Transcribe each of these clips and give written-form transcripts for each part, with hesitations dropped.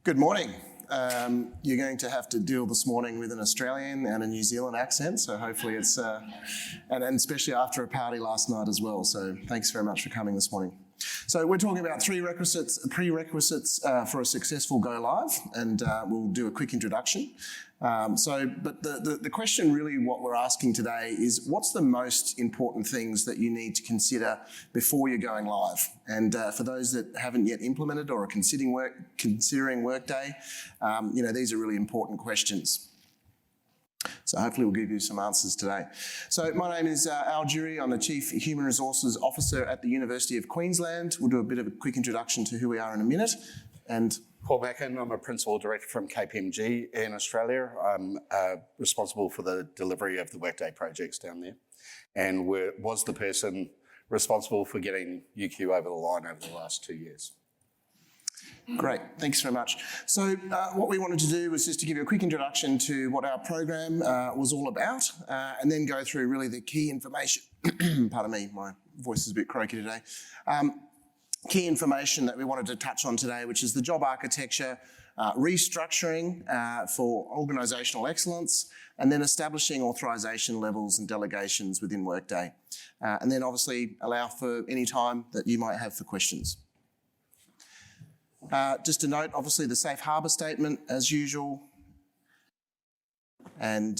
Good morning. You're going to have to deal this morning with an Australian and a New Zealand accent, so hopefully it's, and especially after a party last night as well, so thanks very much for coming this morning. So we're talking about prerequisites for a successful go live, and we'll do a quick introduction. But the question really what we're asking today is what's the most important things that you need to consider before you're going live? And for those that haven't yet implemented or are considering Workday, these are really important questions. So hopefully we'll give you some answers today. So my name is Al Jury. I'm the Chief Human Resources Officer at the University of Queensland. We'll do a bit of a quick introduction to who we are in a minute. And Paul Mackin, I'm a Principal Director from KPMG in Australia. I'm responsible for the delivery of the Workday projects down there, and was the person responsible for getting UQ over the line over the last 2 years. Great, thanks very much. So what we wanted to do was just to give you a quick introduction to what our program was all about, and then go through really the key information. Pardon me, my voice is a bit croaky today. Key information that we wanted to touch on today, which is the job architecture, restructuring for organisational excellence, and then establishing authorization levels and delegations within Workday. And then obviously allow for any time that you might have for questions. Just to note, obviously, the safe harbour statement as usual. And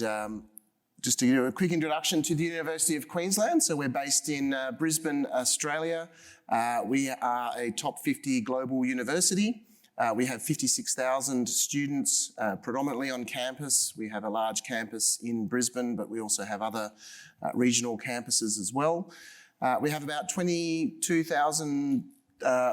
just to give you a quick introduction to the University of Queensland. So we're based in Brisbane, Australia. We are a top 50 global university. We have 56,000 students predominantly on campus. We have a large campus in Brisbane, but we also have other regional campuses as well. We have about 22,000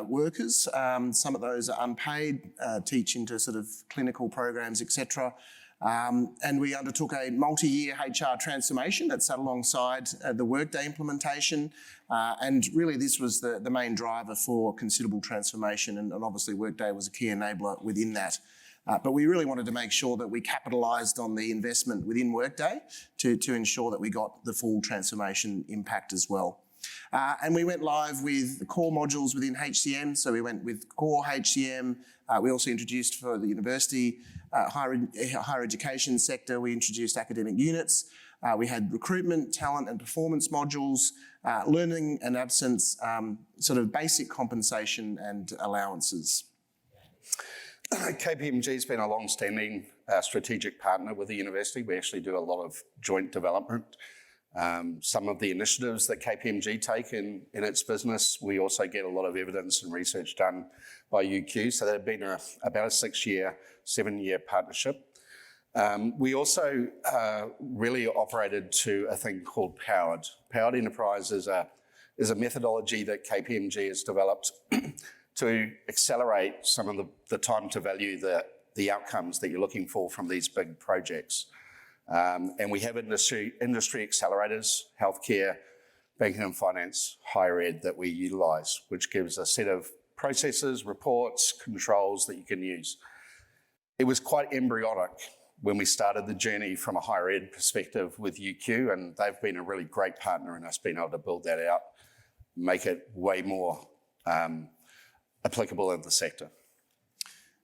workers. Some of those are unpaid, teach into sort of clinical programs, etc. And we undertook a multi-year HR transformation that sat alongside the Workday implementation. And really this was the main driver for considerable transformation, and obviously Workday was a key enabler within that. But we really wanted to make sure that we capitalised on the investment within Workday to ensure that we got the full transformation impact as well. And we went live with the core modules within HCM. So we went with core HCM. We also introduced for the university, higher education sector, we introduced academic units. We had recruitment, talent and performance modules, learning and absence, sort of basic compensation and allowances. KPMG has been a long-standing strategic partner with the university. We actually do a lot of joint development. Some of the initiatives that KPMG take in its business, we also get a lot of evidence and research done by UQ. So they've been about a 7-year partnership. We also really operated to a thing called Powered. Powered Enterprise is a methodology that KPMG has developed to accelerate some of the time to value the outcomes that you're looking for from these big projects. And we have industry accelerators, healthcare, banking and finance, higher ed that we utilise, which gives a set of processes, reports, controls that you can use. It was quite embryonic when we started the journey from a higher ed perspective with UQ, and they've been a really great partner in us being able to build that out, make it way more applicable in the sector.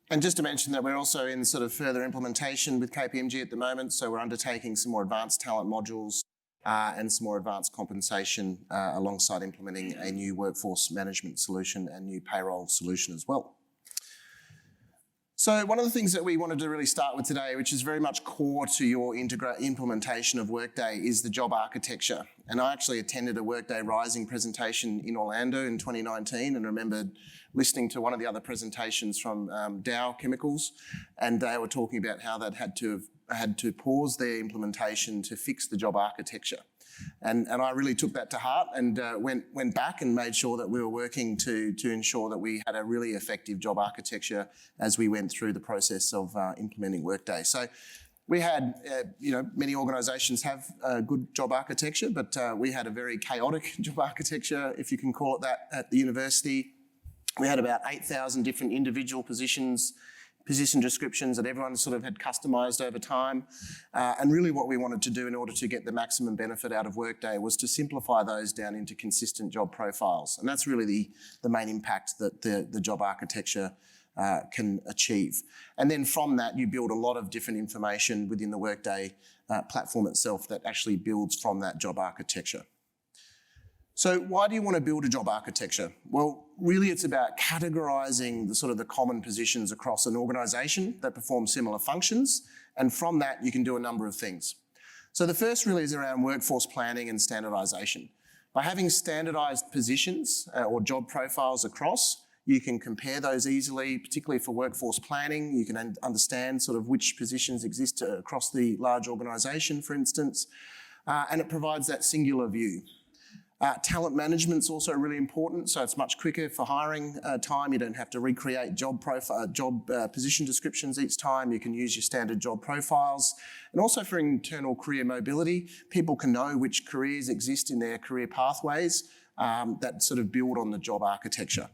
And just to mention that we're also in sort of further implementation with KPMG at the moment, so we're undertaking some more advanced talent modules and some more advanced compensation alongside implementing a new workforce management solution and new payroll solution as well. So one of the things that we wanted to really start with today, which is very much core to your implementation of Workday, is the job architecture. And I actually attended a Workday Rising presentation in Orlando in 2019 and remembered listening to one of the other presentations from Dow Chemicals, and they were talking about how they'd had to pause their implementation to fix the job architecture. And I really took that to heart and went back and made sure that we were working to ensure that we had a really effective job architecture as we went through the process of implementing Workday. So we had, many organisations have a good job architecture, but we had a very chaotic job architecture, if you can call it that, at the university. We had about 8,000 different individual position descriptions that everyone sort of had customised over time. And really what we wanted to do in order to get the maximum benefit out of Workday was to simplify those down into consistent job profiles. And that's really the main impact that the job architecture can achieve. And then from that, you build a lot of different information within the Workday platform itself that actually builds from that job architecture. So why do you want to build a job architecture? Well, really it's about categorising the common positions across an organisation that perform similar functions, and from that you can do a number of things. So the first really is around workforce planning and standardisation. By having standardised positions or job profiles across, you can compare those easily, particularly for workforce planning. You can understand which positions exist across the large organisation, for instance, and it provides that singular view. Talent management's also really important, so it's much quicker for hiring time. You don't have to recreate job position descriptions each time. You can use your standard job profiles. And also for internal career mobility, people can know which careers exist in their career pathways that build on the job architecture.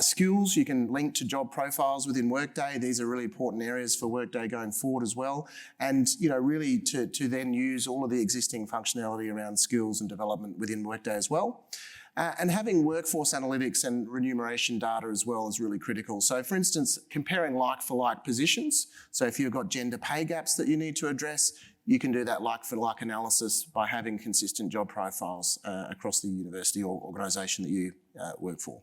Skills, you can link to job profiles within Workday. These are really important areas for Workday going forward as well. And, really to then use all of the existing functionality around skills and development within Workday as well. And having workforce analytics and remuneration data as well is really critical. So for instance, comparing like-for-like positions. So if you've got gender pay gaps that you need to address, you can do that like-for-like analysis by having consistent job profiles across the university or organisation that you work for.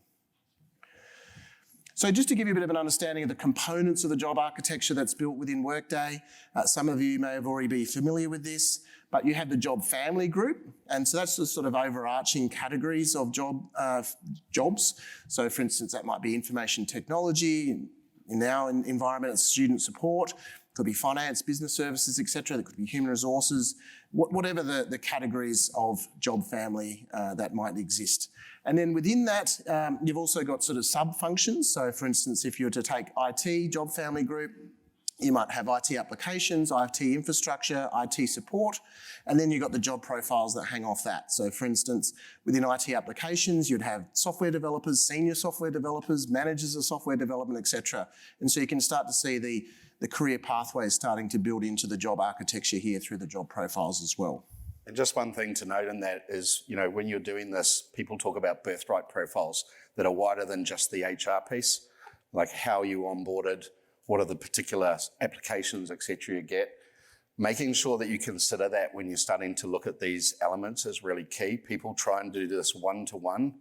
So just to give you a bit of an understanding of the components of the job architecture that's built within Workday, some of you may have already been familiar with this, but you have the job family group, and so that's the overarching categories of jobs. So for instance, that might be information technology, in our environment it's student support, could be finance, business services, etc. There could be human resources, whatever the categories of job family that might exist. And then within that, you've also got sub-functions. So for instance, if you were to take IT, job family group, you might have IT applications, IT infrastructure, IT support, and then you've got the job profiles that hang off that. So for instance, within IT applications, you'd have software developers, senior software developers, managers of software development, etc. And so you can start to see the career pathways starting to build into the job architecture here through the job profiles as well. And just one thing to note in that is, when you're doing this, people talk about birthright profiles that are wider than just the HR piece, like how you onboarded, what are the particular applications, etc. you get. Making sure that you consider that when you're starting to look at these elements is really key. People try and do this one-to-one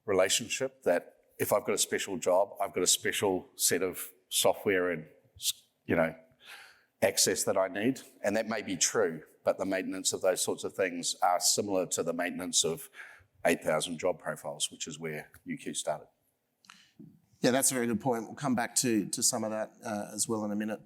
relationship that if I've got a special job, I've got a special set of software and, access that I need. And that may be true, but the maintenance of those sorts of things are similar to the maintenance of 8,000 job profiles, which is where UQ started. Yeah, that's a very good point. We'll come back to some of that as well in a minute.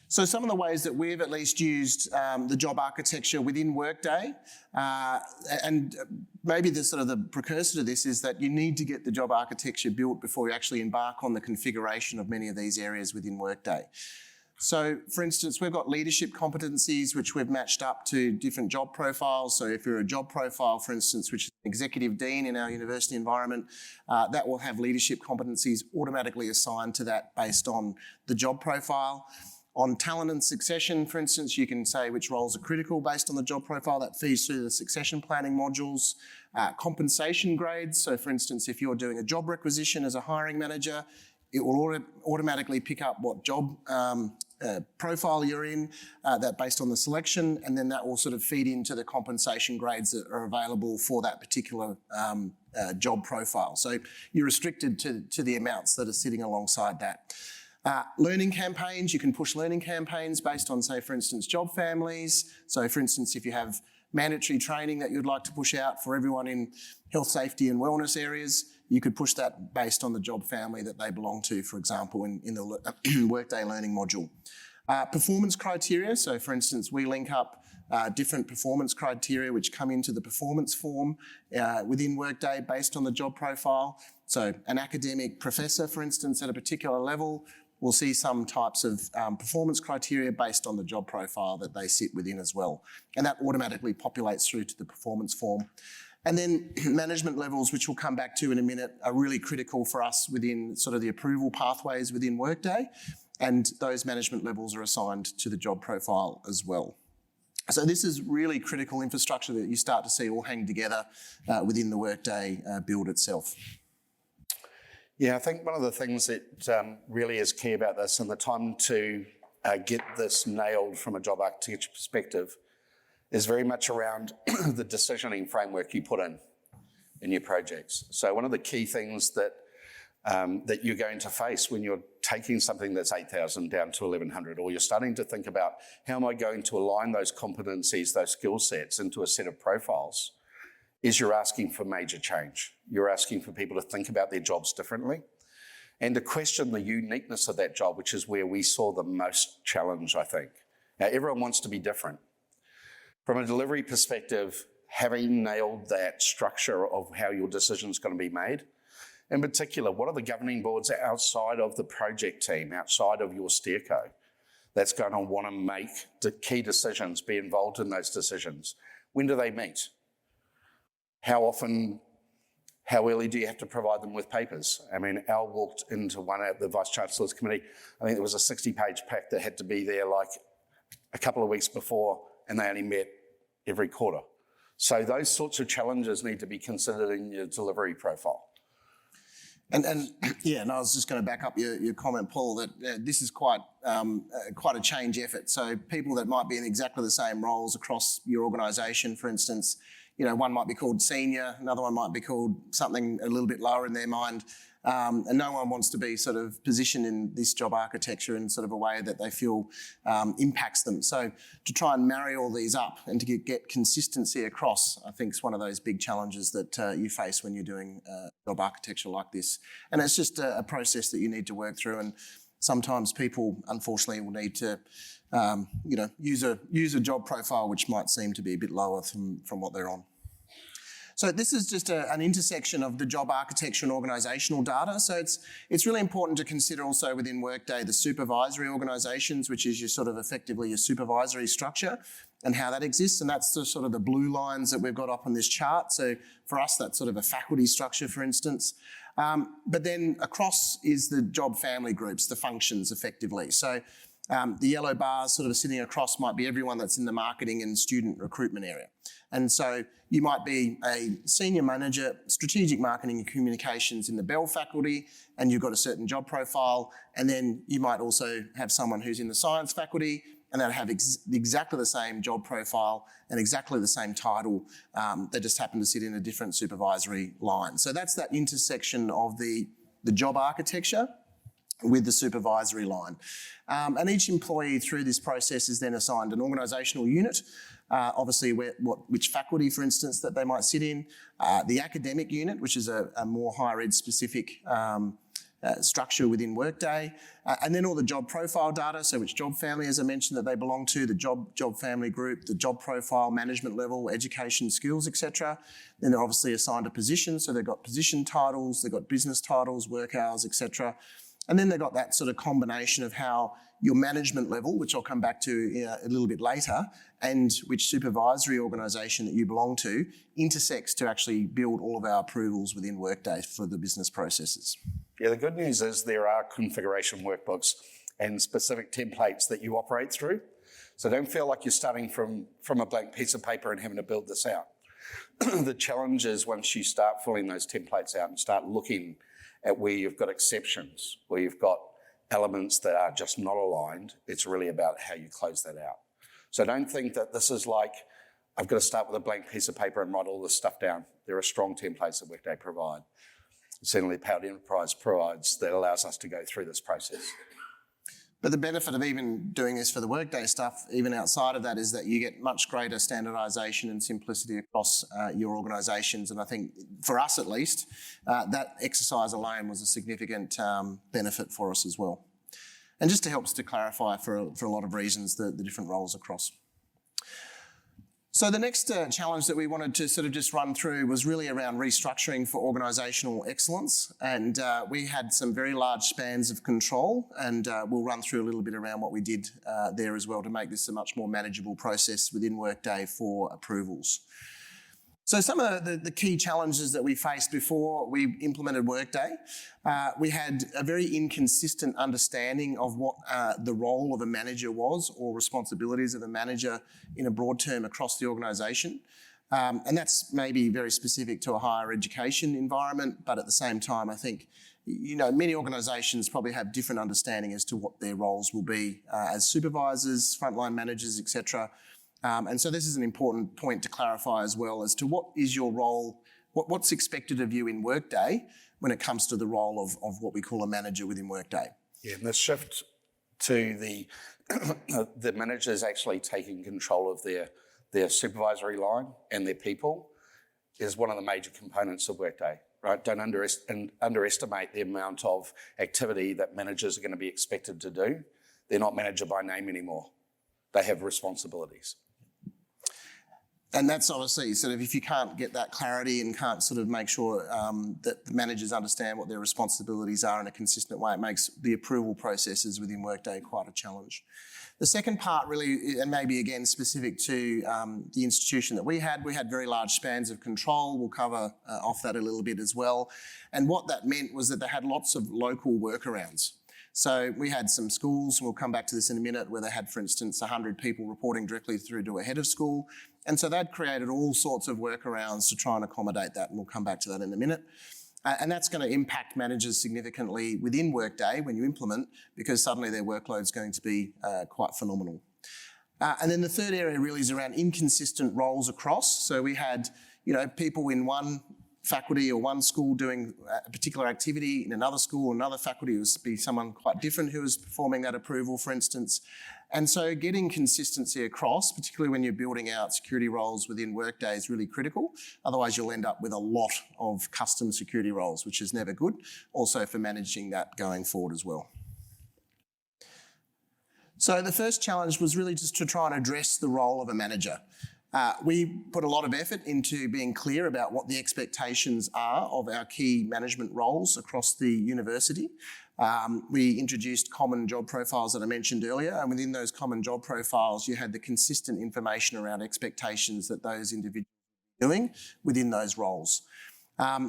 So some of the ways that we've at least used the job architecture within Workday, and maybe the precursor to this is that you need to get the job architecture built before you actually embark on the configuration of many of these areas within Workday. So for instance, we've got leadership competencies which we've matched up to different job profiles. So if you're a job profile, for instance, which is an executive dean in our university environment, that will have leadership competencies automatically assigned to that based on the job profile. On talent and succession, for instance, you can say which roles are critical based on the job profile. That feeds through the succession planning modules. Compensation grades. So for instance, if you're doing a job requisition as a hiring manager, it will automatically pick up what job profile you're in, that based on the selection, and then that will feed into the compensation grades that are available for that particular job profile. So you're restricted to the amounts that are sitting alongside that. Learning campaigns, you can push learning campaigns based on, say, for instance, job families. So for instance, if you have mandatory training that you'd like to push out for everyone in health, safety and wellness areas, you could push that based on the job family that they belong to, for example, in the Workday Learning module. Performance criteria, so for instance, we link up different performance criteria which come into the performance form within Workday based on the job profile. So an academic professor, for instance, at a particular level, will see some types of performance criteria based on the job profile that they sit within as well. And that automatically populates through to the performance form. And then management levels, which we'll come back to in a minute, are really critical for us within the approval pathways within Workday. And those management levels are assigned to the job profile as well. So this is really critical infrastructure that you start to see all hang together within the Workday build itself. Yeah, I think one of the things that really is key about this, and the time to get this nailed from a job architecture perspective, is very much around the decisioning framework you put in your projects. So one of the key things that that you're going to face when you're taking something that's 8,000 down to 1,100, or you're starting to think about how am I going to align those competencies, those skill sets into a set of profiles, is you're asking for major change. You're asking for people to think about their jobs differently and to question the uniqueness of that job, which is where we saw the most challenge, I think. Now, everyone wants to be different. From a delivery perspective, having nailed that structure of how your decision's going to be made, in particular, what are the governing boards outside of the project team, outside of your steerco, that's going to want to make the key decisions, be involved in those decisions? When do they meet? How often, how early do you have to provide them with papers? I mean, Al walked into one at the Vice-Chancellor's Committee. I think there was a 60-page pack that had to be there like a couple of weeks before, and they only met every quarter. So those sorts of challenges need to be considered in your delivery profile. And yeah, and I was just going to back up your comment, Paul, that this is quite a change effort. So people that might be in exactly the same roles across your organisation, for instance, you know, one might be called senior, another one might be called something a little bit lower in their mind, and no one wants to be sort of positioned in this job architecture in sort of a way that they feel impacts them. So to try and marry all these up and to get consistency across, I think is one of those big challenges that you face when you're doing job architecture like this. And it's just a process that you need to work through, and sometimes people, unfortunately, will need to use a job profile which might seem to be a bit lower from what they're on. So this is just an intersection of the job architecture and organisational data. So it's really important to consider also within Workday the supervisory organisations, which is your sort of effectively your supervisory structure and how that exists. And that's the sort of the blue lines that we've got up on this chart. So for us, that's sort of a faculty structure, for instance. But then across is the job family groups, the functions effectively. So the yellow bars sort of sitting across might be everyone that's in the marketing and student recruitment area. And so you might be a senior manager, strategic marketing and communications in the Bell faculty, and you've got a certain job profile. And then you might also have someone who's in the science faculty, and they'll have exactly the same job profile and exactly the same title. They just happen to sit in a different supervisory line. So that's that intersection of the job architecture with the supervisory line. And each employee through this process is then assigned an organisational unit, obviously which faculty, for instance, that they might sit in, the academic unit, which is a more higher ed specific structure within Workday, and then all the job profile data, so which job family, as I mentioned, that they belong to, the job family group, the job profile, management level, education, skills, etc. Then they're obviously assigned a position, so they've got position titles, they've got business titles, work hours, etc. And then they've got that sort of combination of how your management level, which I'll come back to a little bit later, and which supervisory organisation that you belong to intersects to actually build all of our approvals within Workday for the business processes. Yeah, the good news is there are configuration workbooks and specific templates that you operate through. So don't feel like you're starting from a blank piece of paper and having to build this out. The challenge is once you start filling those templates out and start looking at where you've got exceptions, where you've got elements that are just not aligned, it's really about how you close that out. So don't think that this is like, I've got to start with a blank piece of paper and write all this stuff down. There are strong templates that Workday provide. Certainly Powered Enterprise provides that allows us to go through this process. But the benefit of even doing this for the Workday stuff, even outside of that, is that you get much greater standardisation and simplicity across your organisations. And I think, for us at least, that exercise alone was a significant benefit for us as well. And just to help us to clarify for a lot of reasons the different roles across. So the next challenge that we wanted to sort of just run through was really around restructuring for organisational excellence. And we had some very large spans of control, and we'll run through a little bit around what we did there as well to make this a much more manageable process within Workday for approvals. So some of the key challenges that we faced before we implemented Workday, we had a very inconsistent understanding of what the role of a manager was, or responsibilities of a manager in a broad term across the organisation. And that's maybe very specific to a higher education environment, but at the same time, I think, many organisations probably have different understanding as to what their roles will be as supervisors, frontline managers, etc. And so this is an important point to clarify as well as to what is your role, what's expected of you in Workday when it comes to the role of what we call a manager within Workday. Yeah, and the shift to the managers actually taking control of their supervisory line and their people is one of the major components of Workday, right? Don't underestimate the amount of activity that managers are going to be expected to do. They're not manager by name anymore. They have responsibilities. And that's obviously sort of, if you can't get that clarity and can't sort of make sure that the managers understand what their responsibilities are in a consistent way, it makes the approval processes within Workday quite a challenge. The second part really, and maybe again specific to the institution that we had very large spans of control. We'll cover off that a little bit as well. And what that meant was that they had lots of local workarounds. So we had some schools, and we'll come back to this in a minute, where they had, for instance, 100 people reporting directly through to a head of school. And so they'd created all sorts of workarounds to try and accommodate that, and we'll come back to that in a minute. And that's going to impact managers significantly within Workday when you implement, because suddenly their workload's going to be quite phenomenal. And then the third area really is around inconsistent roles across. So we had, people in one faculty or one school doing a particular activity, in another school, another faculty would be someone quite different who was performing that approval, for instance. And so getting consistency across, particularly when you're building out security roles within Workday, is really critical. Otherwise, you'll end up with a lot of custom security roles, which is never good. Also for managing that going forward as well. So the first challenge was really just to try and address the role of a manager. We put a lot of effort into being clear about what the expectations are of our key management roles across the university. We introduced common job profiles that I mentioned earlier, and within those common job profiles, you had the consistent information around expectations that those individuals were doing within those roles.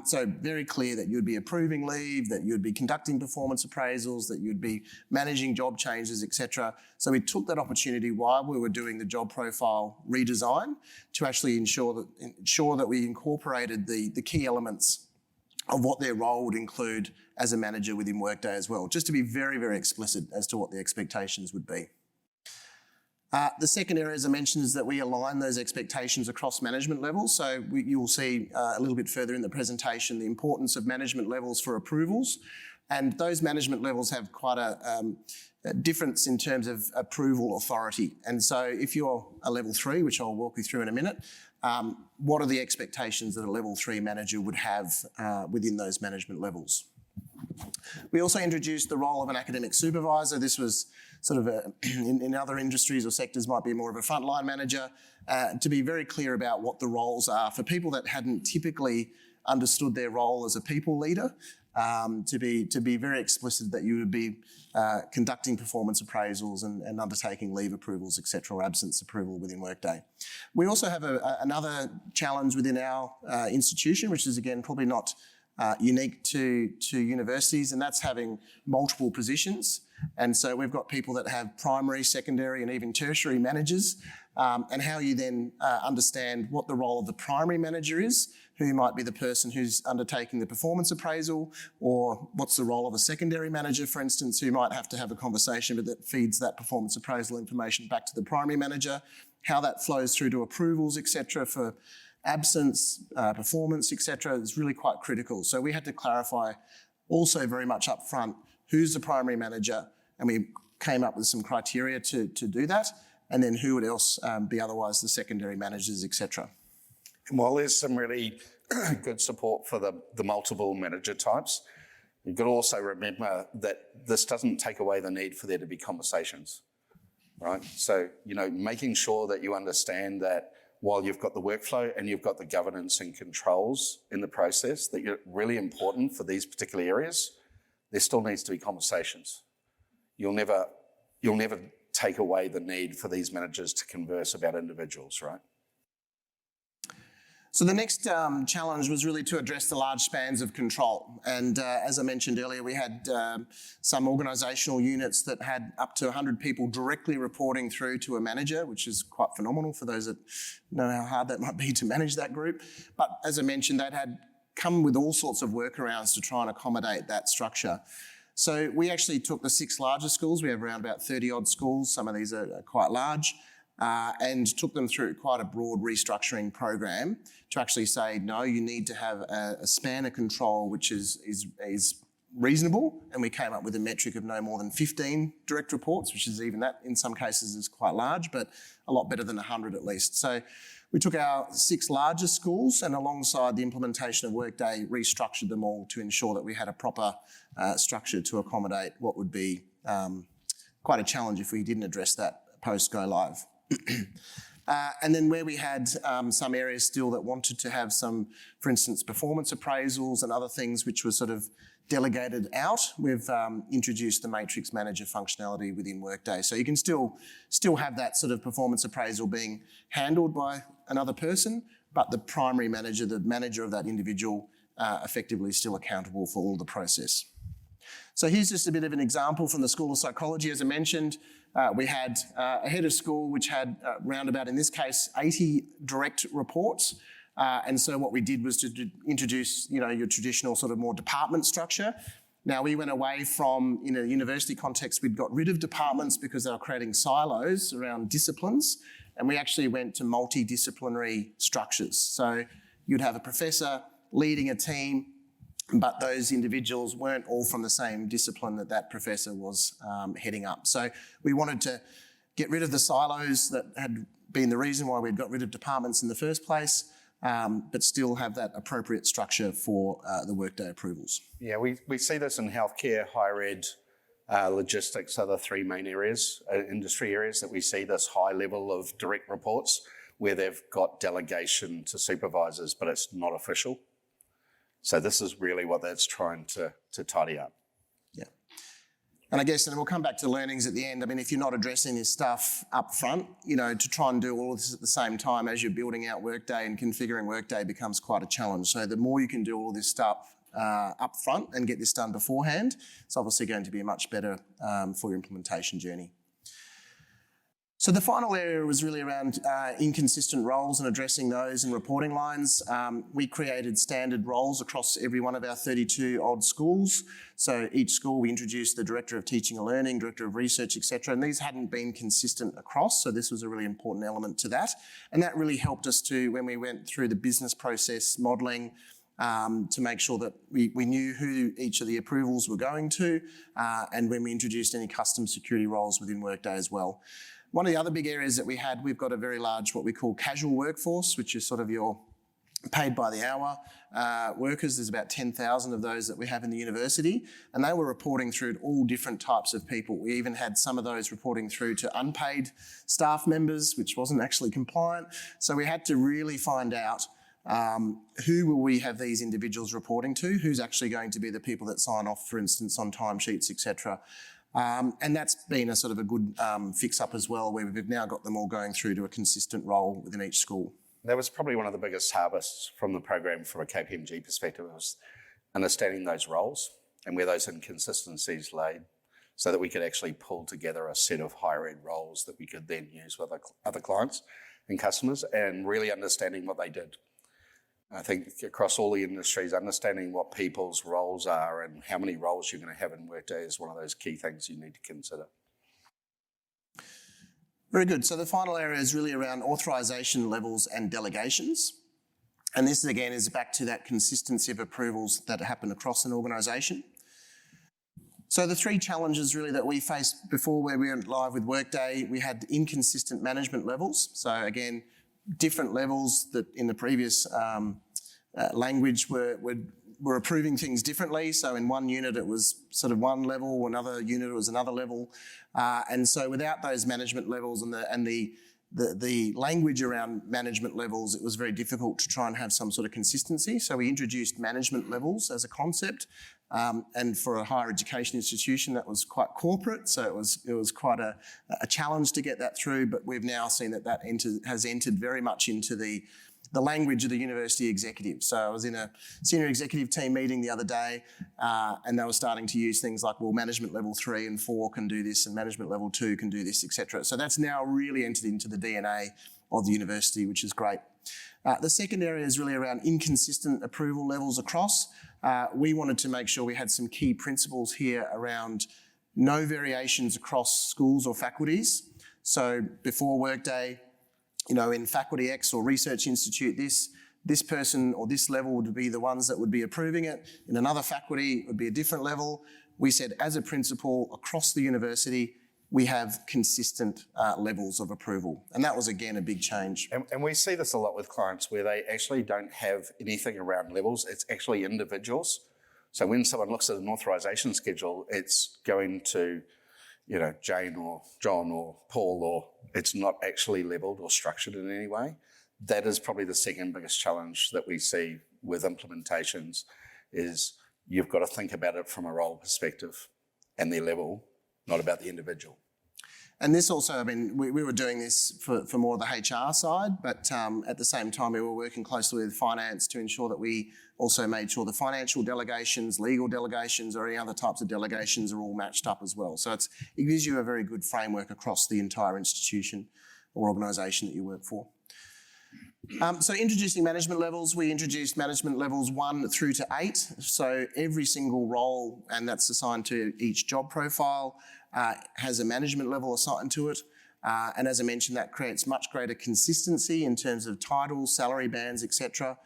So very clear that you'd be approving leave, that you'd be conducting performance appraisals, that you'd be managing job changes, etc. So we took that opportunity while we were doing the job profile redesign to actually ensure that we incorporated the key elements of what their role would include as a manager within Workday as well, just to be very, very explicit as to what the expectations would be. The second area, as I mentioned, is that we align those expectations across management levels. So you will see a little bit further in the presentation the importance of management levels for approvals. And those management levels have quite a difference in terms of approval authority. And so if you're a level 3, which I'll walk you through in a minute, what are the expectations that a level 3 manager would have within those management levels? We also introduced the role of an academic supervisor. This was sort of in other industries or sectors might be more of a frontline manager, to be very clear about what the roles are for people that hadn't typically understood their role as a people leader, to be very explicit that you would be conducting performance appraisals and undertaking leave approvals, etc., or absence approval within Workday. We also have another challenge within our institution, which is again probably not unique to universities, and that's having multiple positions. And so we've got people that have primary, secondary, and even tertiary managers, and how you then understand what the role of the primary manager is, who might be the person who's undertaking the performance appraisal, or what's the role of a secondary manager, for instance, who might have to have a conversation but that feeds that performance appraisal information back to the primary manager, how that flows through to approvals, etc., for absence, performance, etc., is really quite critical. So we had to clarify also very much up front who's the primary manager, and we came up with some criteria to do that, and then who would else be otherwise the secondary managers, etc. And while there's some really good support for the multiple manager types, you've got to also remember that this doesn't take away the need for there to be conversations, right? So, making sure that you understand that while you've got the workflow and you've got the governance and controls in the process that are really important for these particular areas, there still needs to be conversations. You'll never take away the need for these managers to converse about individuals, right? So the next challenge was really to address the large spans of control. And as I mentioned earlier, we had some organisational units that had up to 100 people directly reporting through to a manager, which is quite phenomenal for those that know how hard that might be to manage that group. But as I mentioned, that had come with all sorts of workarounds to try and accommodate that structure. So we actually took the 6 largest schools. We have around about 30 odd schools. Some of these are quite large. And took them through quite a broad restructuring program to actually say, no, you need to have a span of control which is reasonable. And we came up with a metric of no more than 15 direct reports, which is even that in some cases is quite large, but a lot better than 100 at least. So we took our 6 largest schools and alongside the implementation of Workday, restructured them all to ensure that we had a proper structure to accommodate what would be quite a challenge if we didn't address that post-go live. And then where we had some areas still that wanted to have some, for instance, performance appraisals and other things which were sort of delegated out, we've introduced the matrix manager functionality within Workday. So you can still have that sort of performance appraisal being handled by another person, but the primary manager, the manager of that individual, effectively still accountable for all the process. So here's just a bit of an example from the School of Psychology. As I mentioned, we had a head of school which had round about, in this case, 80 direct reports. And so what we did was to introduce, your traditional sort of more department structure. Now we went away from, in a university context, we'd got rid of departments because they were creating silos around disciplines. And we actually went to multidisciplinary structures. So you'd have a professor leading a team, but those individuals weren't all from the same discipline that professor was heading up. So we wanted to get rid of the silos that had been the reason why we'd got rid of departments in the first place, but still have that appropriate structure for the Workday approvals. Yeah, we see this in healthcare, higher ed, logistics are the 3 main areas, industry areas that we see this high level of direct reports where they've got delegation to supervisors, but it's not official. So this is really what that's trying to tidy up. Yeah. And I guess, and we'll come back to learnings at the end. I mean, if you're not addressing this stuff up front, to try and do all of this at the same time as you're building out Workday and configuring Workday becomes quite a challenge. So the more you can do all this stuff up front and get this done beforehand, it's obviously going to be much better for your implementation journey. So the final area was really around inconsistent roles and addressing those and reporting lines. We created standard roles across every one of our 32 odd schools. So each school we introduced the Director of Teaching and Learning, Director of Research, etc. And these hadn't been consistent across, so this was a really important element to that. And that really helped us to, when we went through the business process modelling, to make sure that we knew who each of the approvals were going to, and when we introduced any custom security roles within Workday as well. One of the other big areas that we had, we've got a very large, what we call casual workforce, which is sort of your paid by the hour workers. There's about 10,000 of those that we have in the university, and they were reporting through to all different types of people. We even had some of those reporting through to unpaid staff members, which wasn't actually compliant. So we had to really find out who will we have these individuals reporting to, who's actually going to be the people that sign off, for instance, on timesheets, etc. And that's been a sort of a good fix-up as well, where we've now got them all going through to a consistent role within each school. That was probably one of the biggest harvests from the program from a KPMG perspective, was understanding those roles and where those inconsistencies laid, so that we could actually pull together a set of higher ed roles that we could then use with other clients and customers, and really understanding what they did. I think across all the industries, understanding what people's roles are and how many roles you're going to have in Workday is one of those key things you need to consider. Very good. So the final area is really around authorization levels and delegations. And this again is back to that consistency of approvals that happen across an organisation. So the 3 challenges really that we faced before where we went live with Workday, we had inconsistent management levels. So again, different levels that in the previous language were approving things differently. So in one unit it was sort of one level, another unit it was another level. And so without those management levels and the language around management levels, it was very difficult to try and have some sort of consistency. So we introduced management levels as a concept. And for a higher education institution, that was quite corporate, so it was quite a challenge to get that through. But we've now seen that has entered very much into the the language of the university executive. So I was in a senior executive team meeting the other day, and they were starting to use things like, well, management level 3 and 4 can do this, and management level 2 can do this, etc. So that's now really entered into the DNA of the university, which is great. The second area is really around inconsistent approval levels across. We wanted to make sure we had some key principles here around no variations across schools or faculties. So before Workday, in Faculty X or Research Institute, this person or this level would be the ones that would be approving it. In another faculty, it would be a different level. We said, as a principle, across the university, we have consistent levels of approval. And that was, again, a big change. And we see this a lot with clients where they actually don't have anything around levels. It's actually individuals. So when someone looks at an authorization schedule, it's going to, Jane or John or Paul, or it's not actually leveled or structured in any way. That is probably the second biggest challenge that we see with implementations, is you've got to think about it from a role perspective and their level, not about the individual. And this also, we were doing this for more of the HR side, but at the same time, we were working closely with finance to ensure that we also made sure the financial delegations, legal delegations, or any other types of delegations are all matched up as well. So it gives you a very good framework across the entire institution or organisation that you work for. So introducing management levels, we introduced management levels 1 through to 8. So every single role, and that's assigned to each job profile, has a management level assigned to it. And as I mentioned, that creates much greater consistency in terms of titles, salary bands, etc.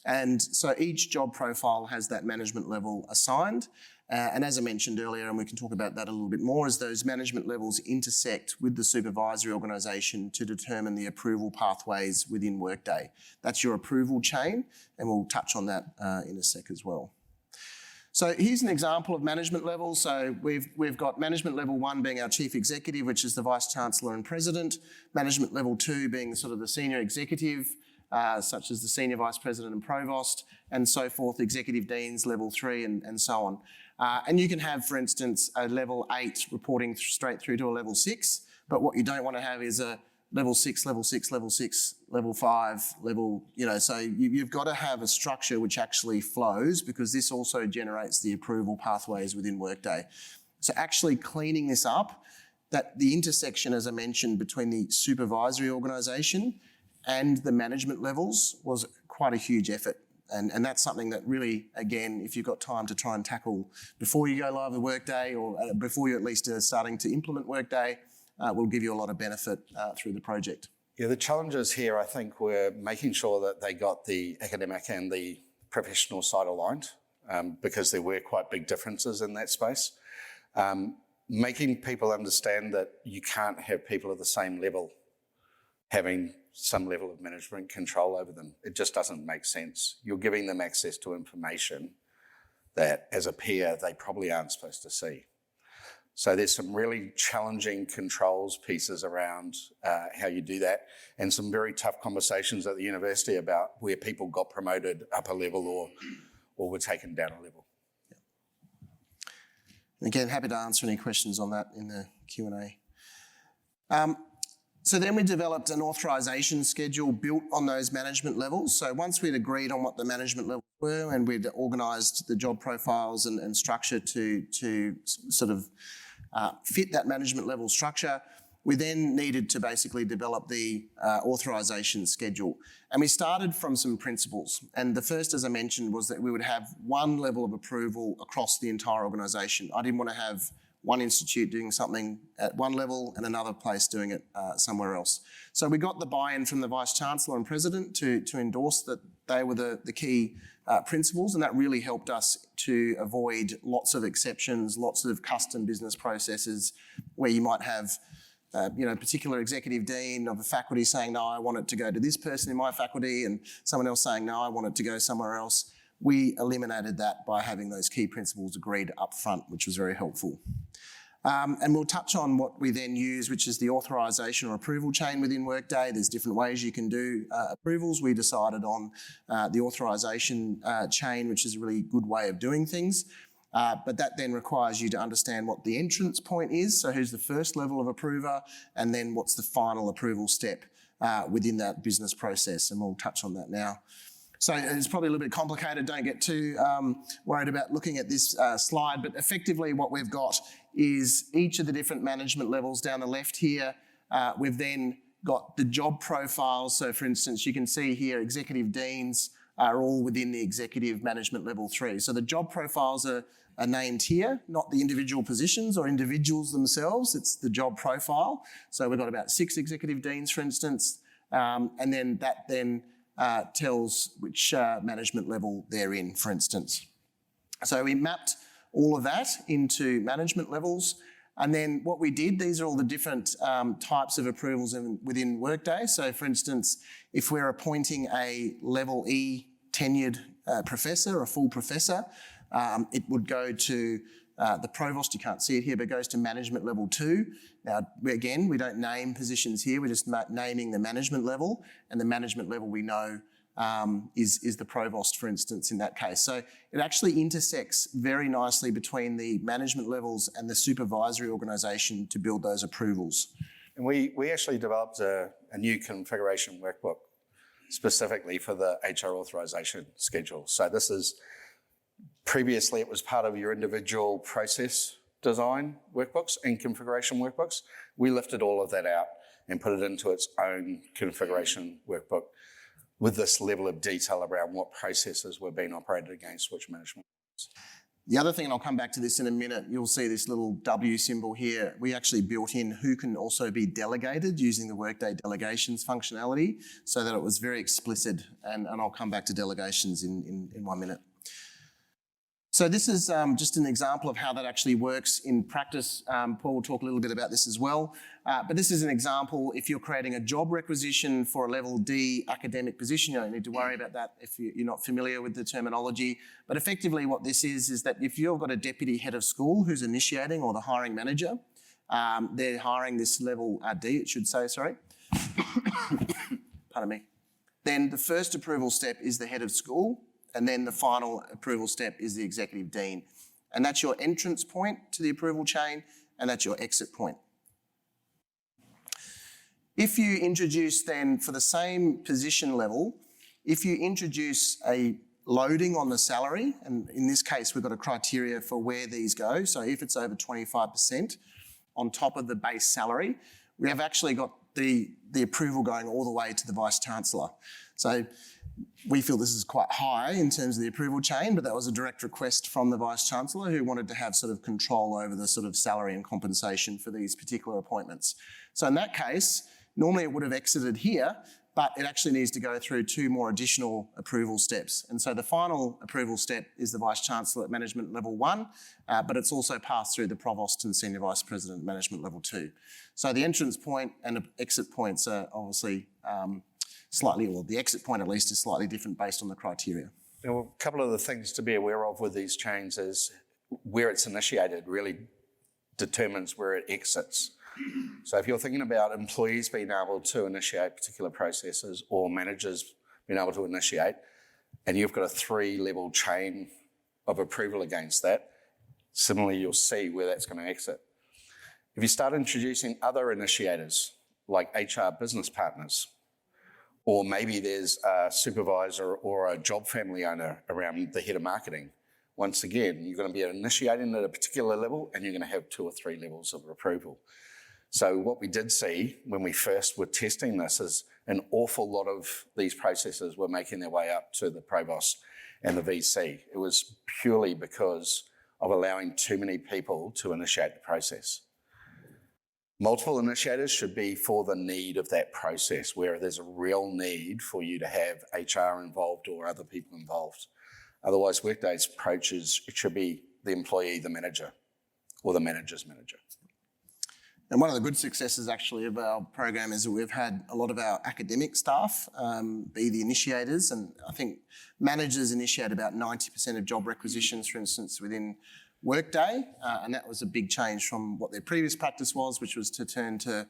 And so each job profile has that management level assigned. And as I mentioned earlier, and we can talk about that a little bit more, is those management levels intersect with the supervisory organisation to determine the approval pathways within Workday. That's your approval chain, and we'll touch on that in a sec as well. So here's an example of management level. So we've got management level 1 being our chief executive, which is the vice chancellor and president. Management level 2 being sort of the senior executive, such as the senior vice president and provost, and so forth, executive deans, level 3, and so on. And you can have, for instance, a level 8 reporting straight through to a level 6, but what you don't want to have is a level 6, level 6, level 6, level 5, so you've got to have a structure which actually flows, because this also generates the approval pathways within Workday. So actually cleaning this up, that the intersection, as I mentioned, between the supervisory organisation and the management levels was quite a huge effort. And that's something that really, again, if you've got time to try and tackle before you go live with Workday, or before you at least are starting to implement Workday, will give you a lot of benefit through the project. Yeah, the challenges here, I think, were making sure that they got the academic and the professional side aligned, because there were quite big differences in that space. Making people understand that you can't have people at the same level having some level of management control over them. It just doesn't make sense. You're giving them access to information that, as a peer, they probably aren't supposed to see. So there's some really challenging controls pieces around how you do that, and some very tough conversations at the university about where people got promoted up a level or were taken down a level. Yeah. Again, happy to answer any questions on that in the Q&A. So then we developed an authorization schedule built on those management levels. So once we'd agreed on what the management levels were, and we'd organised the job profiles and structure to sort of fit that management level structure, we then needed to basically develop the authorization schedule. And we started from some principles. And the first, as I mentioned, was that we would have one level of approval across the entire organisation. I didn't want to have one institute doing something at one level and another place doing it somewhere else. So we got the buy-in from the Vice Chancellor and President to endorse that they were the key principles, and that really helped us to avoid lots of exceptions, lots of custom business processes where you might have a particular executive dean of a faculty saying, no, I want it to go to this person in my faculty, and someone else saying, no, I want it to go somewhere else. We eliminated that by having those key principles agreed up front, which was very helpful. And we'll touch on what we then use, which is the authorization or approval chain within Workday. There's different ways you can do approvals. We decided on the authorization chain, which is a really good way of doing things. But that then requires you to understand what the entrance point is, so who's the first level of approver, and then what's the final approval step. within that business process, and we'll touch on that now. So it's probably a little bit complicated. Don't get too worried about looking at this slide, but effectively what we've got is each of the different management levels down the left here. We've then got the job profiles. So for instance, you can see here executive deans are all within the executive management level 3. So the job profiles are named here, not the individual positions or individuals themselves, it's the job profile. So we've got about 6 executive deans, for instance, and then that tells which management level they're in, for instance. So we mapped all of that into management levels. And then what we did, these are all the different types of approvals within Workday. So for instance, if we're appointing a level E tenured professor, a full professor, it would go to the provost. You can't see it here, but it goes to management level 2. Now, again, we don't name positions here. We're just naming the management level, and the management level we know is the provost, for instance, in that case. So it actually intersects very nicely between the management levels and the supervisory organisation to build those approvals. And we actually developed a new configuration workbook specifically for the HR authorization schedule. So this is, previously it was part of your individual process design workbooks and configuration workbooks. We lifted all of that out and put it into its own configuration workbook with this level of detail around what processes were being operated against which management. The other thing, and I'll come back to this in a minute, you'll see this little W symbol here. We actually built in who can also be delegated using the Workday Delegations functionality so that it was very explicit, and I'll come back to delegations in 1 minute. So this is just an example of how that actually works in practice. Paul will talk a little bit about this as well. But this is an example. If you're creating a job requisition for a level D academic position, you don't need to worry about that if you're not familiar with the terminology. But effectively what this is that if you've got a deputy head of school who's initiating, or the hiring manager, they're hiring this level D, it should say, sorry. Pardon me. Then the first approval step is the head of school, and then the final approval step is the executive dean. And that's your entrance point to the approval chain, and that's your exit point. If you introduce then, for the same position level, if you introduce a loading on the salary, and in this case we've got a criteria for where these go, so if it's over 25% on top of the base salary, we have actually got the approval going all the way to the Vice-Chancellor. So we feel this is quite high in terms of the approval chain, but that was a direct request from the Vice-Chancellor, who wanted to have sort of control over the sort of salary and compensation for these particular appointments. So in that case, normally it would have exited here, but it actually needs to go through 2 more additional approval steps. And so the final approval step is the Vice-Chancellor at management level 1, but it's also passed through the Provost and Senior Vice President at management level 2. So the entrance point and the exit points are obviously slightly, or the exit point at least, is slightly different based on the criteria. Now, a couple of the things to be aware of with these chains is where it's initiated really determines where it exits. So if you're thinking about employees being able to initiate particular processes, or managers being able to initiate, and you've got a 3-level chain of approval against that, similarly you'll see where that's going to exit. If you start introducing other initiators, like HR business partners, or maybe there's a supervisor or a job family owner around the head of marketing, once again, you're going to be initiating at a particular level, and you're going to have 2 or 3 levels of approval. So what we did see when we first were testing this is an awful lot of these processes were making their way up to the provost and the VC. It was purely because of allowing too many people to initiate the process. Multiple initiators should be for the need of that process, where there's a real need for you to have HR involved or other people involved. Otherwise, Workday's approach is it should be the employee, the manager, or the manager's manager. And one of the good successes actually of our program is that we've had a lot of our academic staff be the initiators, and I think managers initiate about 90% of job requisitions, for instance, within Workday, and that was a big change from what their previous practice was, which was to turn to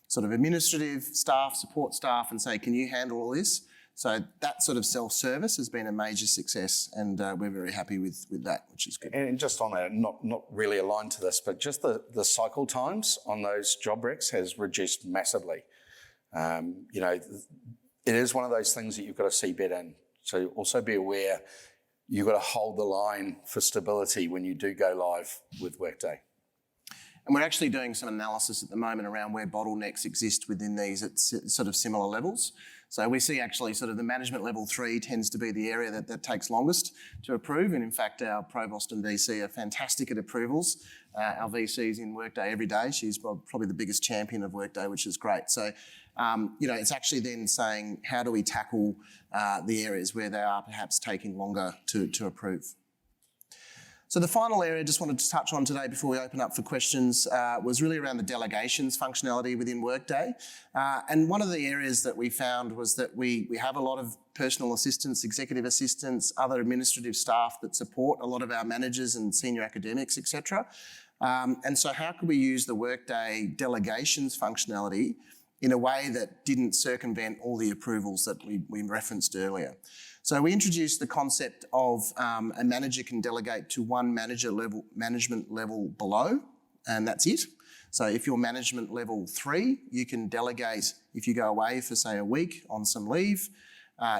sort of administrative staff, support staff, and say, can you handle all this? So that sort of self-service has been a major success, and we're very happy with that, which is good. And just on that, not really aligned to this, but just the cycle times on those job recs has reduced massively. You know, it is one of those things that you've got to see better in. So also be aware you've got to hold the line for stability when you do go live with Workday. And we're actually doing some analysis at the moment around where bottlenecks exist within these at sort of similar levels. So we see actually sort of the management level 3 tends to be the area that takes longest to approve. And in fact, our Provost and VC are fantastic at approvals. Our VC's in Workday every day. She's probably the biggest champion of Workday, which is great. So, you know, it's actually then saying, how do we tackle the areas where they are perhaps taking longer to approve? So the final area I just wanted to touch on today before we open up for questions was really around the delegations functionality within Workday. And one of the areas that we found was that we have a lot of personal assistants, executive assistants, other administrative staff that support a lot of our managers and senior academics, etc. And so how could we use the Workday delegations functionality in a way that didn't circumvent all the approvals that we referenced earlier? So we introduced the concept of a manager can delegate to one management level below, and that's it. So if you're management level 3, you can delegate, if you go away for say a week on some leave,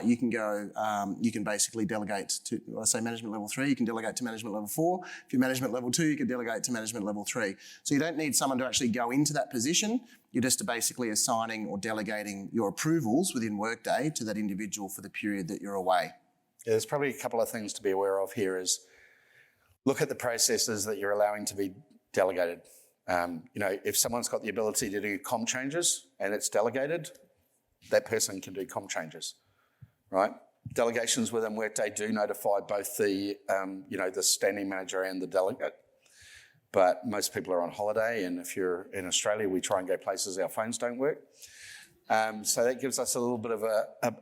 you can basically delegate to, let's say management level 3, you can delegate to management level 4. If you're management level 2, you can delegate to management level 3. So you don't need someone to actually go into that position. You're just basically assigning or delegating your approvals within Workday to that individual for the period that you're away. Yeah, there's probably a couple of things to be aware of here is look at the processes that you're allowing to be delegated. You know, if someone's got the ability to do comp changes and it's delegated, that person can do comp changes, right? Delegations within Workday do notify both the, you know, the standing manager and the delegate. But most people are on holiday, and if you're in Australia, we try and go places our phones don't work. So that gives us a little bit of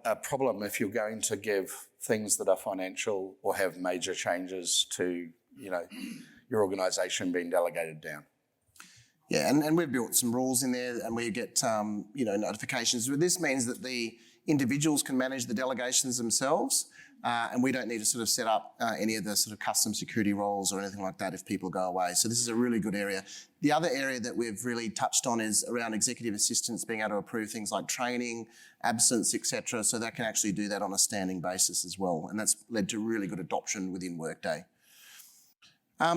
a problem if you're going to give things that are financial or have major changes to, you know, your organisation being delegated down. Yeah, and we've built some rules in there, and we get you know, notifications. This means that the individuals can manage the delegations themselves, and we don't need to sort of set up any of the sort of custom security roles or anything like that if people go away. So this is a really good area. The other area that we've really touched on is around executive assistants being able to approve things like training, absence, etc. So they can actually do that on a standing basis as well, and that's led to really good adoption within Workday.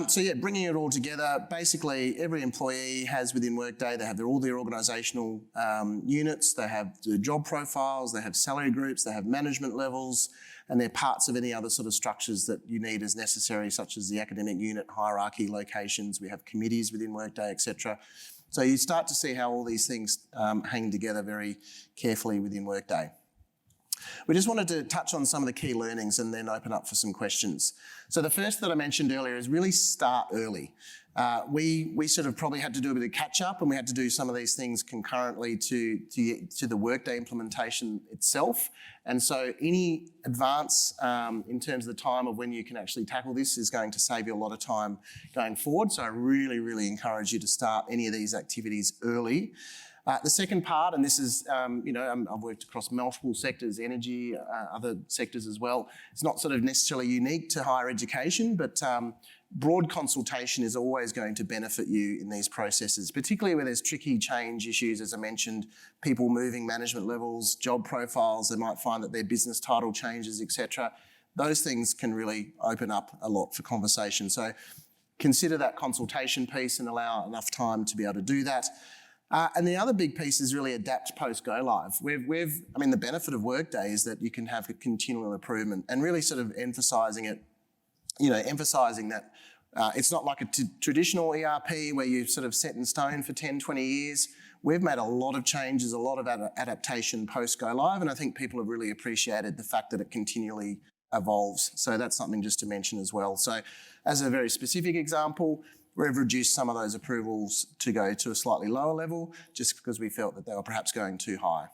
So yeah, bringing it all together, basically every employee has within Workday, they have all their organisational units, they have the job profiles, they have salary groups, they have management levels, and they're parts of any other sort of structures that you need as necessary, such as the academic unit, hierarchy, locations, we have committees within Workday, etc. So you start to see how all these things hang together very carefully within Workday. We just wanted to touch on some of the key learnings and then open up for some questions. So the first that I mentioned earlier is really start early. We sort of probably had to do a bit of catch up, and we had to do some of these things concurrently to the Workday implementation itself. And so any advance in terms of the time of when you can actually tackle this is going to save you a lot of time going forward. So I really, really encourage you to start any of these activities early. The second part, and this is, you know, I've worked across multiple sectors, energy, other sectors as well. It's not sort of necessarily unique to higher education, but broad consultation is always going to benefit you in these processes, particularly where there's tricky change issues, as I mentioned, people moving management levels, job profiles, they might find that their business title changes, etc. Those things can really open up a lot for conversation. So consider that consultation piece and allow enough time to be able to do that. And the other big piece is really adapt post-go live. I mean, the benefit of Workday is that you can have a continual improvement and really sort of emphasising it, you know, emphasising that it's not like a traditional ERP where you're sort of set in stone for 10, 20 years. We've made a lot of changes, a lot of adaptation post-go live, and I think people have really appreciated the fact that it continually evolves. So that's something just to mention as well. So as a very specific example, we've reduced some of those approvals to go to a slightly lower level just because we felt that they were perhaps going too high.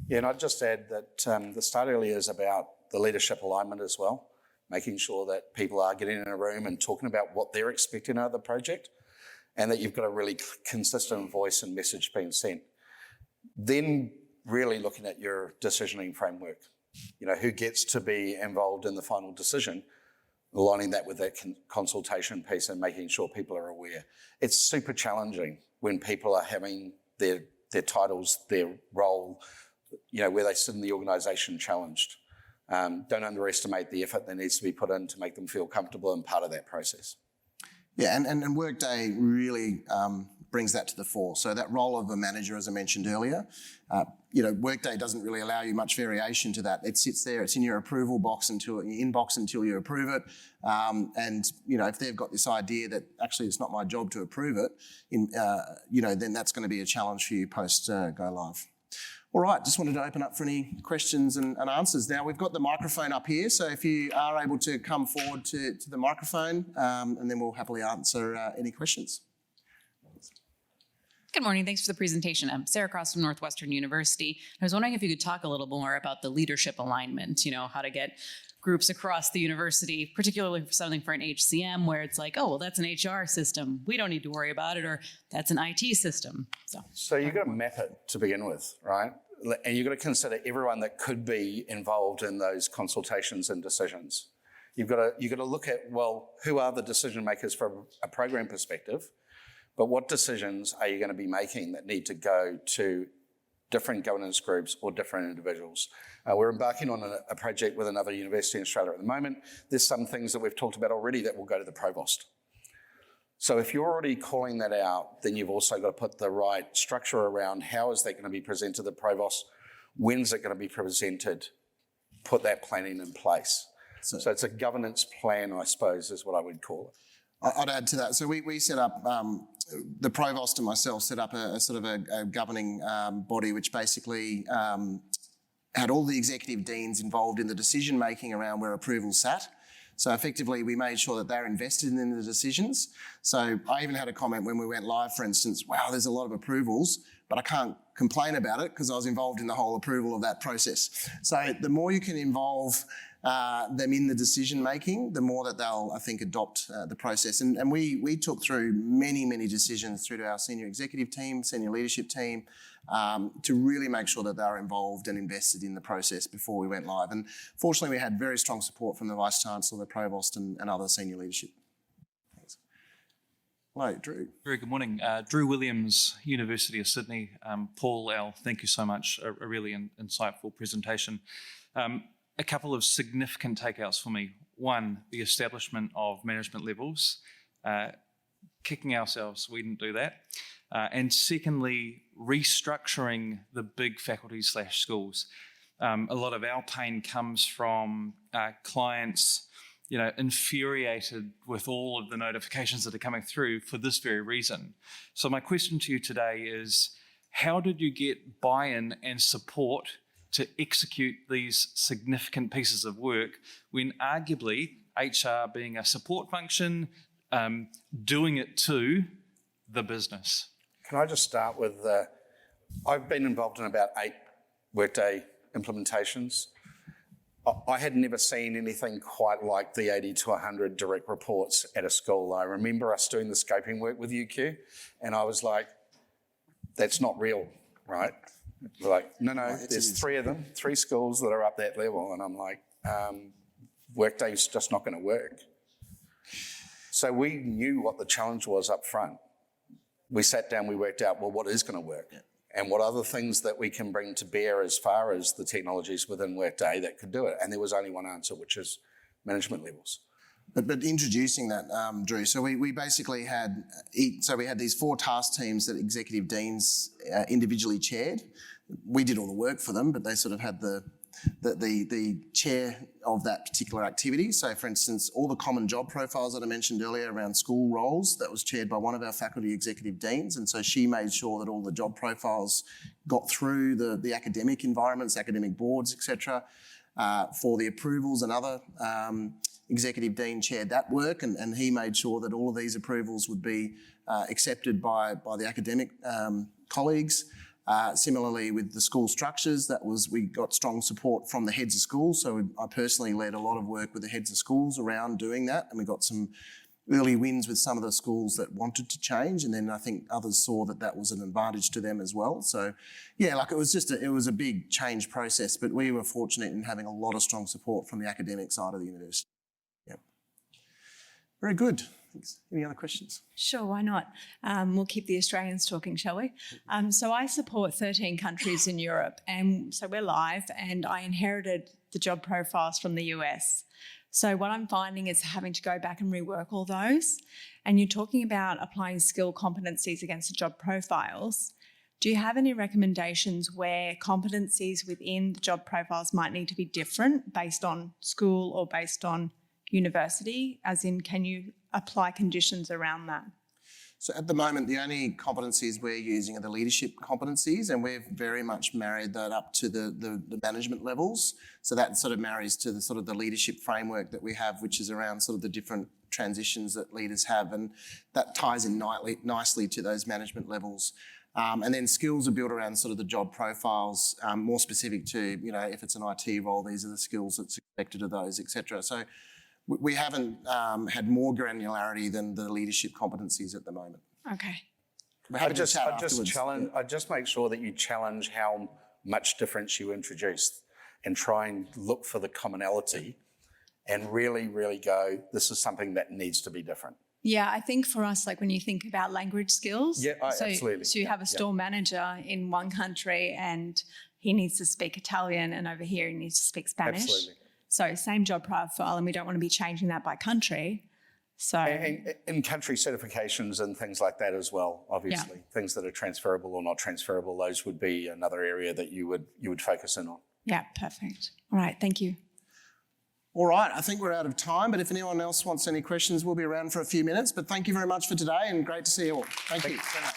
Yeah, and I'd just add that the start early is about the leadership alignment as well, making sure that people are getting in a room and talking about what they're expecting out of the project, and that you've got a really consistent voice and message being sent. Then really looking at your decisioning framework, you know, who gets to be involved in the final decision, aligning that with that consultation piece and making sure people are aware. It's super challenging when people are having their their titles, their role, where they sit in the organisation challenged. Don't underestimate the effort that needs to be put in to make them feel comfortable and part of that process. Yeah, and Workday really brings that to the fore. So that role of a manager, as I mentioned earlier, Workday doesn't really allow you much variation to that. It sits there, it's in your approval box your inbox until you approve it. And if they've got this idea that actually it's not my job to approve it, then that's going to be a challenge for you post go live. All right, just wanted to open up for any questions and answers. Now, we've got the microphone up here, so if you are able to come forward to the microphone, and then we'll happily answer any questions. Good morning. Thanks for the presentation. I'm Sarah Cross from Northwestern University. I was wondering if you could talk a little more about the leadership alignment, how to get groups across the university, particularly for something for an HCM where it's like, oh, well, that's an HR system. We don't need to worry about it, or that's an IT system. So you've got to map it to begin with, right? And you've got to consider everyone that could be involved in those consultations and decisions. You've got to look at, well, who are the decision makers from a program perspective, but what decisions are you going to be making that need to go to different governance groups or different individuals? We're embarking on a project with another university in Australia at the moment. There's some things that we've talked about already that will go to the provost. So if you're already calling that out, then you've also got to put the right structure around how is that going to be presented to the provost, when's it going to be presented, put that planning in place. So it's a governance plan, I suppose, is what I would call it. I'd add to that. So we set up, the provost and myself set up a sort of a governing body which basically had all the executive deans involved in the decision making around where approvals sat. So effectively, we made sure that they're invested in the decisions. So I even had a comment when we went live, for instance, wow, there's a lot of approvals, but I can't complain about it because I was involved in the whole approval of that process. So the more you can involve them in the decision making, the more that they'll, I think, adopt the process. And we took through many decisions through to our senior executive team, senior leadership team, to really make sure that they were involved and invested in the process before we went live. And fortunately, we had very strong support from the Vice-Chancellor, the Provost, and other senior leadership. Thanks. Hello, Drew. Very good morning. Drew Williams, University of Sydney. Paul, Al, thank you so much. A really insightful presentation. A couple of significant takeouts for me. One, the establishment of management levels. Kicking ourselves, we didn't do that. And secondly, restructuring the big faculty/schools. A lot of our pain comes from clients, infuriated with all of the notifications that are coming through for this very reason. So my question to you today is, how did you get buy-in and support to execute these significant pieces of work when arguably HR being a support function, doing it to the business? Can I just start with, I've been involved in about 8 Workday implementations. I had never seen anything quite like the 80 to 100 direct reports at a school. I remember us doing the scoping work with UQ, and I was like, that's not real, right? We're like, no, there's 3 of them, 3 schools that are up that level. And I'm like, Workday's just not going to work. So we knew what the challenge was up front. We sat down, we worked out, well, what is going to work? Yeah. And what other things that we can bring to bear as far as the technologies within Workday that could do it. And there was only one answer, which is management levels. But introducing that, Drew, so we basically had, we had these 4 task teams that executive deans individually chaired. We did all the work for them, but they sort of had the chair of that particular activity. So for instance, all the common job profiles that I mentioned earlier around school roles, that was chaired by one of our faculty executive deans. And so she made sure that all the job profiles got through the academic environments, academic boards, etc. For the approvals, another executive dean chaired that work, and he made sure that all of these approvals would be accepted by the academic colleagues. Similarly with the school structures, we got strong support from the heads of schools. So I personally led a lot of work with the heads of schools around doing that, and we got some early wins with some of the schools that wanted to change, and then I think others saw that was an advantage to them as well. So yeah, it was a big change process, but we were fortunate in having a lot of strong support from the academic side of the university. Yep. Very good. Thanks. Any other questions? Sure, why not? We'll keep the Australians talking, shall we? So I support 13 countries in Europe, and so we're live, and I inherited the job profiles from the US. So what I'm finding is having to go back and rework all those. And you're talking about applying skill competencies against the job profiles. Do you have any recommendations where competencies within the job profiles might need to be different based on school or based on university? As in, can you apply conditions around that? So at the moment, the only competencies we're using are the leadership competencies, and we've very much married that up to the management levels. So that sort of marries to the sort of the leadership framework that we have, which is around sort of the different transitions that leaders have, and that ties in nicely to those management levels. And then skills are built around sort of the job profiles, more specific to, you know, if it's an IT role, these are the skills that's expected of those, etc. So we haven't had more granularity than the leadership competencies at the moment. Okay. I just make sure that you challenge how much difference you introduce and try and look for the commonality and really, really go, this is something that needs to be different. Yeah, I think for us, like when you think about language skills, absolutely. So you have a store manager in one country and he needs to speak Italian, and over here he needs to speak Spanish. Absolutely. So same job profile, and we don't want to be changing that by country. So and in country certifications and things like that as well, obviously. Things that are transferable or not transferable, those would be another area that you would focus in on. Yeah, perfect. All right, thank you. All right, I think we're out of time, but if anyone else wants any questions, we'll be around for a few minutes. But thank you very much for today, and great to see you all. Thank you so much.